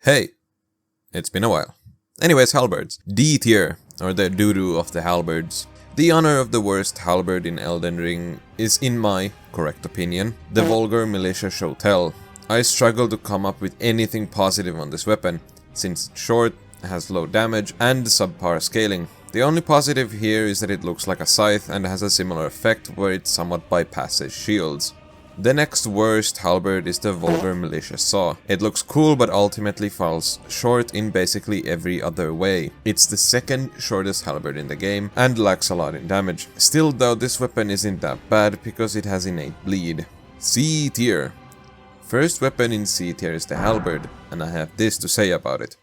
Hey, it's been a while. Anyways, Halberds. D tier, or the doo-doo of the Halberds. The honor of the worst Halberd in Elden Ring is, in my correct opinion, the Vulgar Militia Shotel. I struggle to come up with anything positive on this weapon, since it's short, has low damage, and subpar scaling. The only positive here is that it looks like a scythe and has a similar effect where it somewhat bypasses shields. The next worst halberd is the Vulgar Militia Saw. It looks cool but ultimately falls short in basically every other way. It's the second shortest halberd in the game and lacks a lot in damage. Still though, this weapon isn't that bad because it has innate bleed. C tier. First weapon in C tier is the halberd, and I have this to say about it.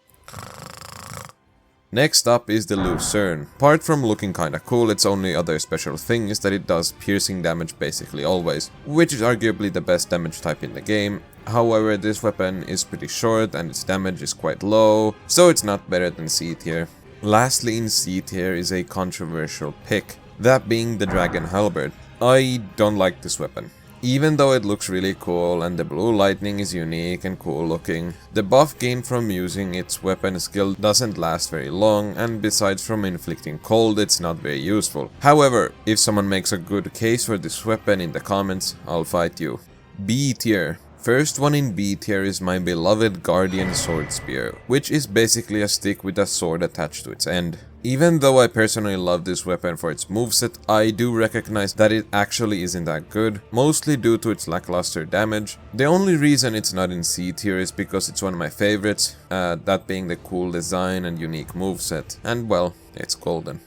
Next up is the Lucerne. Apart from looking kinda cool, its only other special thing is that it does piercing damage basically always, which is arguably the best damage type in the game. However, this weapon is pretty short and its damage is quite low, so it's not better than C tier. Lastly in C tier is a controversial pick, that being the Dragon Halberd. I don't like this weapon. Even though it looks really cool and the blue lightning is unique and cool looking, the buff gained from using its weapon skill doesn't last very long, and besides from inflicting cold, it's not very useful. However, if someone makes a good case for this weapon in the comments, I'll fight you. B tier. First one in B tier is my beloved Guardian Swordspear, which is basically a stick with a sword attached to its end. Even though I personally love this weapon for its moveset, I do recognize that it actually isn't that good, mostly due to its lackluster damage. The only reason it's not in C tier is because it's one of my favorites, that being the cool design and unique moveset, and well, it's golden.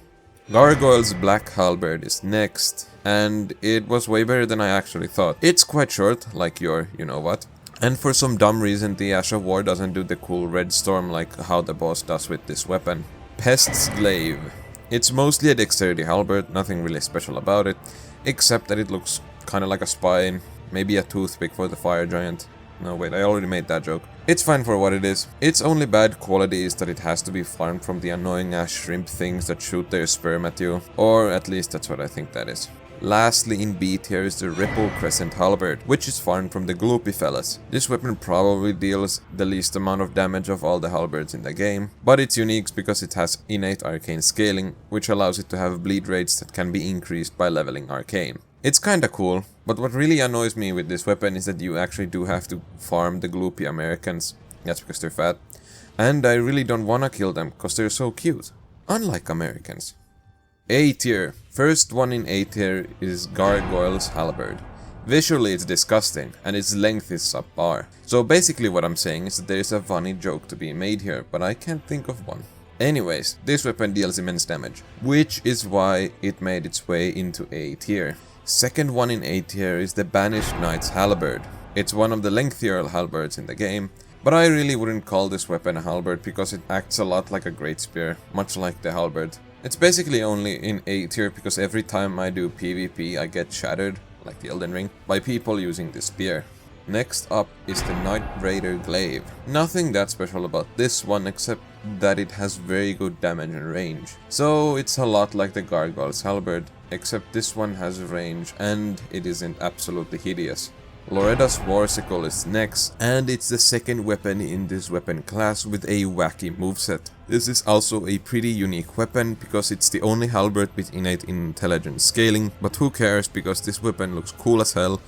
Gargoyle's Black Halberd is next, and it was way better than I actually thought. It's quite short, like your you-know-what. And for some dumb reason, the Ash of War doesn't do the cool red storm like how the boss does with this weapon. Pest's Glaive. It's mostly a dexterity halberd, nothing really special about it, except that it looks kinda like a spine, maybe a toothpick for the fire giant. No wait, I already made that joke. It's fine for what it is. Its only bad quality is that it has to be farmed from the annoying ass shrimp things that shoot their sperm at you, or at least that's what I think that is. Lastly in B tier is the Ripple Crescent Halberd, which is farmed from the gloopy fellas. This weapon probably deals the least amount of damage of all the halberds in the game, but it's unique because it has innate arcane scaling, which allows it to have bleed rates that can be increased by leveling arcane. It's kinda cool, but what really annoys me with this weapon is that you actually do have to farm the gloopy Americans. That's because they're fat. And I really don't wanna kill them because they're so cute. Unlike Americans. A tier. First one in A tier is Gargoyle's Halberd. Visually it's disgusting, and its length is subpar. So basically what I'm saying is that there is a funny joke to be made here, but I can't think of one. Anyways, this weapon deals immense damage, which is why it made its way into A tier. Second one in A tier is the Banished Knight's Halberd. It's one of the lengthier halberds in the game, but I really wouldn't call this weapon a halberd because it acts a lot like a great spear, much like the halberd. It's basically only in A tier because every time I do PvP I get shattered, like the Elden Ring, by people using this spear. Next up is the Nightrider Glaive. Nothing that special about this one except that it has very good damage and range. So it's a lot like the Gargoyle's Halberd, except this one has range and it isn't absolutely hideous. Loretta's Sickle is next, and it's the second weapon in this weapon class with a wacky moveset. This is also a pretty unique weapon because it's the only halberd with innate intelligence scaling, but who cares because this weapon looks cool as hell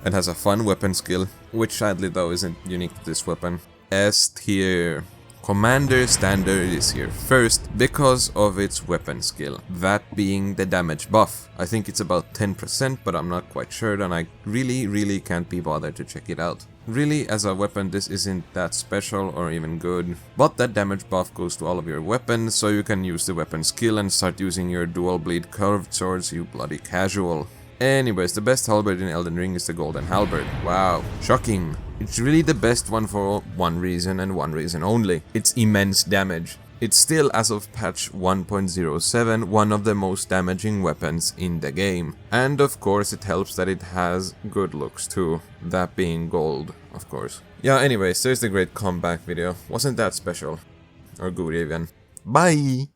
and has a fun weapon skill, which sadly though isn't unique to this weapon. S tier. Commander Standard is here first because of its weapon skill, that being the damage buff. I think it's about 10%, but I'm not quite sure and I really can't be bothered to check it out. Really, as a weapon this isn't that special or even good, but that damage buff goes to all of your weapons, so you can use the weapon skill and start using your dual bleed curved swords, you bloody casual. Anyways, the best halberd in Elden Ring is the Golden Halberd. Wow, shocking. It's really the best one for one reason and one reason only. It's immense damage. It's still, as of patch 1.07, one of the most damaging weapons in the game. And of course it helps that it has good looks too, that being gold, of course. Yeah, anyways, there's the great comeback video. Wasn't that special. Or good even. Bye!